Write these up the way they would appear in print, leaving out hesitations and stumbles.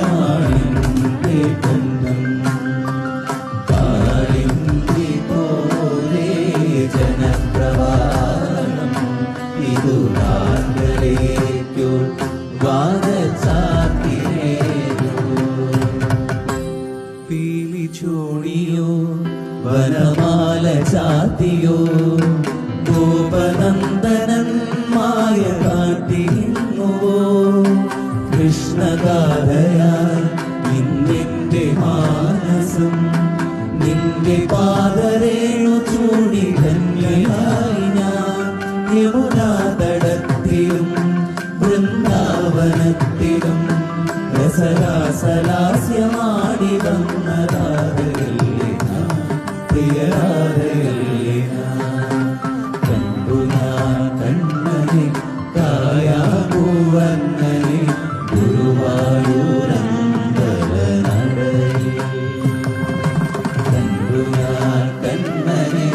ശംഖമാണിന്റെ കണ്ഠം കാളിന്തി പോലെ ജനപ്രവാഹം ഇതു നാഗരേക്കു വാദചാത്തിരേയോ പീലി ചൂടിയോ വനമാല ചാത്തിയോ ഗോപനന്ദനൻ മായ കാട്ടിന്നുവോ കൃഷ്ണഗാഥയായി ഇന്നെന്റെ മാനസം നിന്റെ പാദരേണു ചൂടി ധന്യയായി ഞാൻ യമുനാതടത്തിലും വൃന്ദാവനത്തിലും രസരാസലാസ്യമാടി വന്നതാരല്ലേ പ്രിയരാധയല്ലേ കണ്ടു ഞാൻ കണ്ണനെ കായാപൂവന്നനെ ഗുരുവായൂരമ്പലനടയിൽ കണ്ടു ഞാൻ കണ്ണനെ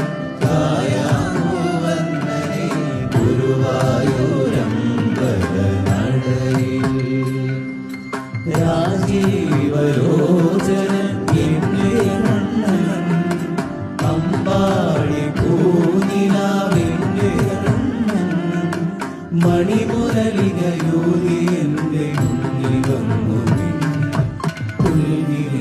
കായാപൂവന്നനെ ഗുരുവായൂരമ്പലനടയിൽ രാജീവലോചനൻ എന്റെ കണ്ണൻ അമ്പാടി പൂനിലാവിന്റെ കണ്ണൻ മണിമുരളികയൂരി എന്റെ മുന്നിൽ വന്നു പുൽകിൽ